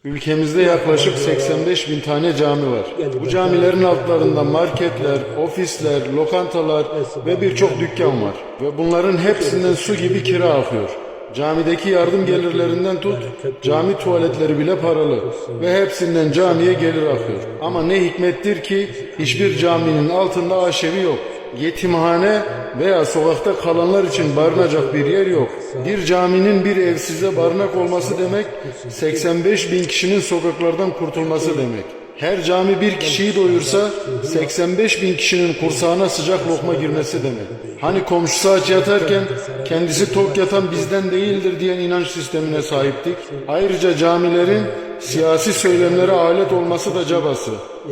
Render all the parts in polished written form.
Ülkemizde yaklaşık 85 bin tane cami var. Bu camilerin altlarında marketler, ofisler, lokantalar ve birçok dükkan var. Ve bunların hepsinden su gibi kira akıyor. Camideki yardım gelirlerinden tut, cami tuvaletleri bile paralı ve hepsinden camiye gelir akıyor. Ama ne hikmettir ki hiçbir caminin altında aşevi yok. Yetimhane veya sokakta kalanlar için barınacak bir yer yok. Bir caminin bir evsize barınak olması demek, 85 bin kişinin sokaklardan kurtulması demek. Her cami bir kişiyi doyursa 85 bin kişinin kursağına sıcak lokma girmesi demek. Hani komşusu aç yatarken kendisi tok yatan bizden değildir diyen inanç sistemine sahiptik. Ayrıca camilerin siyasi söylemlere alet olması da cabası.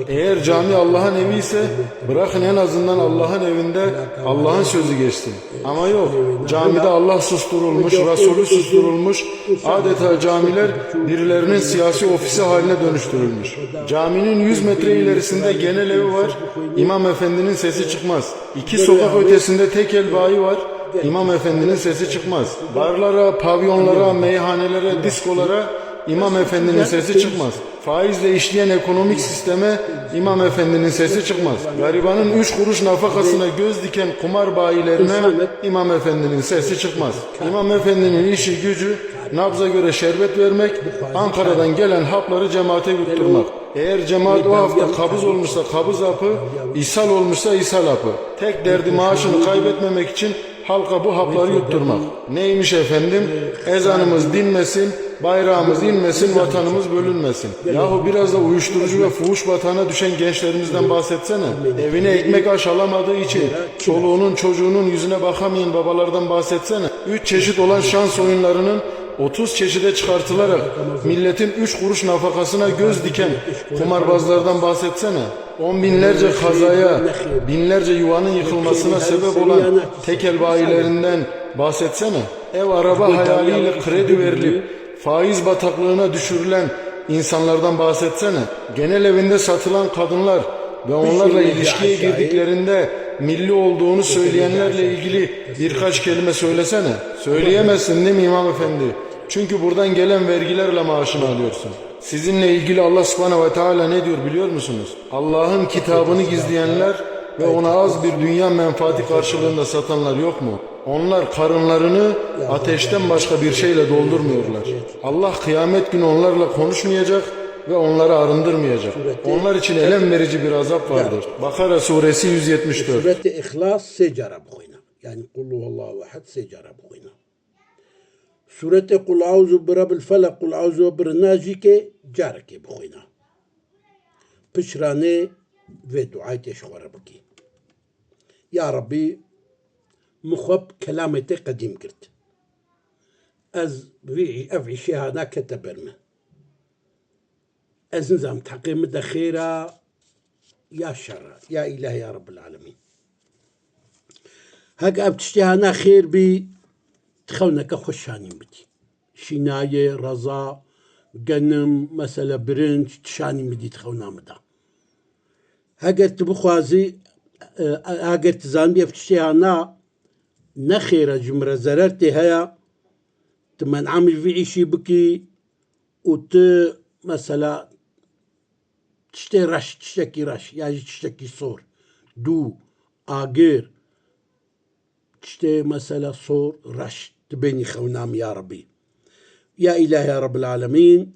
Eğer cami Allah'ın evi ise bırakın en azından Allah'ın evinde Allah'ın sözü geçsin. Ama yok, camide Allah susturulmuş, Resulü susturulmuş, adeta camiler birilerinin siyasi ofisi haline dönüştürülmüş. Caminin 100 metre ilerisinde genel evi var, İmam Efendi'nin sesi çıkmaz. 2 sokak ötesinde tekel bayi var, İmam Efendi'nin sesi çıkmaz. Barlara, pavyonlara, meyhanelere, diskolara İmam Efendi'nin sesi çıkmaz. Faizle işleyen ekonomik sisteme İmam Efendi'nin sesi çıkmaz. Garibanın 3 kuruş nafakasına göz diken kumar bayilerine İmam Efendi'nin sesi çıkmaz. İmam Efendi'nin işi gücü nabza göre şerbet vermek, Ankara'dan gelen hapları cemaate yutturmak. Eğer cemaat o hafta kabız olmuşsa kabız hapı, ishal olmuşsa ishal hapı. Tek derdi maaşını kaybetmemek için halka bu hapları yutturmak. Neymiş efendim? Ezanımız dinmesin, bayrağımız inmesin, vatanımız bölünmesin. Yahu biraz da uyuşturucu ve fuhuş batağına düşen gençlerimizden bahsetsene. Evine ekmek aş alamadığı için çoluğunun çocuğunun yüzüne bakamayan babalardan bahsetsene. 3 çeşit olan şans oyunlarının 30 çeşide çıkartılarak milletin 3 kuruş nafakasına göz diken kumarbazlardan bahsetsene. 10 binlerce kazaya, binlerce yuvanın yıkılmasına sebep olan tekel bayilerinden bahsetsene. Ev araba hayaliyle kredi verilip faiz bataklığına düşürülen insanlardan bahsetsene. Genel evinde satılan kadınlar ve onlarla ilişkiye girdiklerinde milli olduğunu söyleyenlerle ilgili birkaç kelime söylesene. Söyleyemezsin değil mi İmam Efendi? Çünkü buradan gelen vergilerle maaşını alıyorsun. Sizinle ilgili Allah subhanehu ve teala ne diyor biliyor musunuz? Allah'ın kitabını gizleyenler ve ona az bir dünya menfaati karşılığında satanlar yok mu? Onlar karınlarını ateşten başka bir şeyle doldurmuyorlar. Allah kıyamet günü onlarla konuşmayacak ve onları arındırmayacak. Onlar için elem verici bir azap vardır. Bakara suresi 174. Sureti İhlas secara buyna. Yani kul huvallahu ehad secara buyna. Sureti kul auzu bi rabbil felak kul auzu bi najike jarake buyna. Pişrane ve duayı teşvara baki. Ya Rabbi مخب كلامتي قديم قلت از افعي شهاده كتبرمه از نظام تحقيم خيرا يا شر يا إلهي يا رب العالمين هك ابتشتهانا خير بي تخونك خوشاني بدي شناية رضا قنم مثلا برنج تشاني بدي تخونا مدا هكر تبخوازي هكر تزانبي ابتشتهانا نخيرة جمرة زررتي هيا تمن عامل في عيشي بكي وت مثلا تشتي رش تشتكي رش يعني تشتكي صور دو آجر تشتي مثلا صور رش تبيني خونام يا ربي يا إلهي يا رب العالمين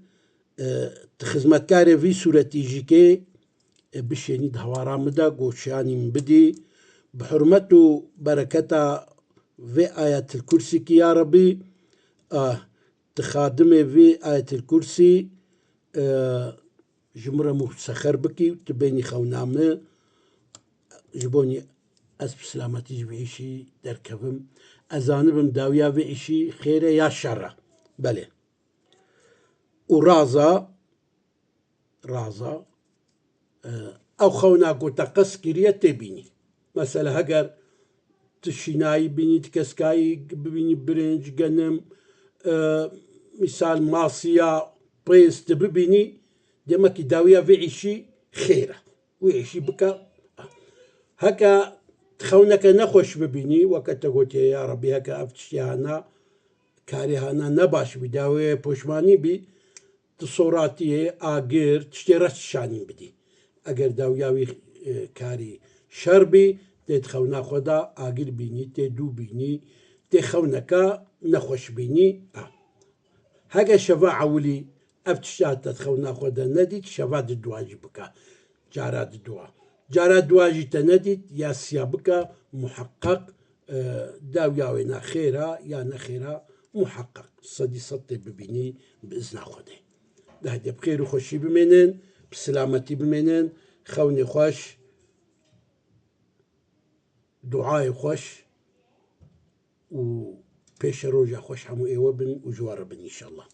تخزمت كاري في سورة جيكي بشيني دهوارا مدا قوشاني من بدي بحرمته بركته في آية الكرسي كي يا ربي تخادمي في آية الكرسي جمرة مسخر بكي وتبيني خونامه جبوني أسب سلامتي جبعيشي دركبم أزانبم داويا بعيشي خيري يا شر بله ورازا أو خونا قوتا قسكرية تبيني مثلا هقر تشيناي بيني تكسكاي بيني برنج قنم مثال ماسيا بريس تبيني دمك داوية وعيشي خيرة وعيشي بكا هكا تخونك نخوش ببيني وكتقول يا ربي هكا افتشيانا كاريهانا نباش بداوية بوشماني بي تصوراتیه ئاگر تشتێرە شانین بدی ئەگەر داویاوی کاری شەربی دێت خەونا خۆدا ئاگر بینی تێ دوو بینی تێ خەونەکە نەخۆش بینی هەگە شەڤە عولی ئەف تشتاتە خەونا خۆدا نەدیت شەڤا دواژی بکە جارا دووە جارا دواژی تە نەدیت یا سیا بکە محقق داویاوێ ناخێرا یا نەخێرا محقق سەدی سەد ببینی بئزنا خۆدێ دەهدێ بخێر و خۆشی بمێنن بسلامەتی بمێنن خەونی خۆش دوعای خۆش و پێشە ڕۆژە خۆش هەموو ئێوە بن و ژوارە بن ئینشەڵڵا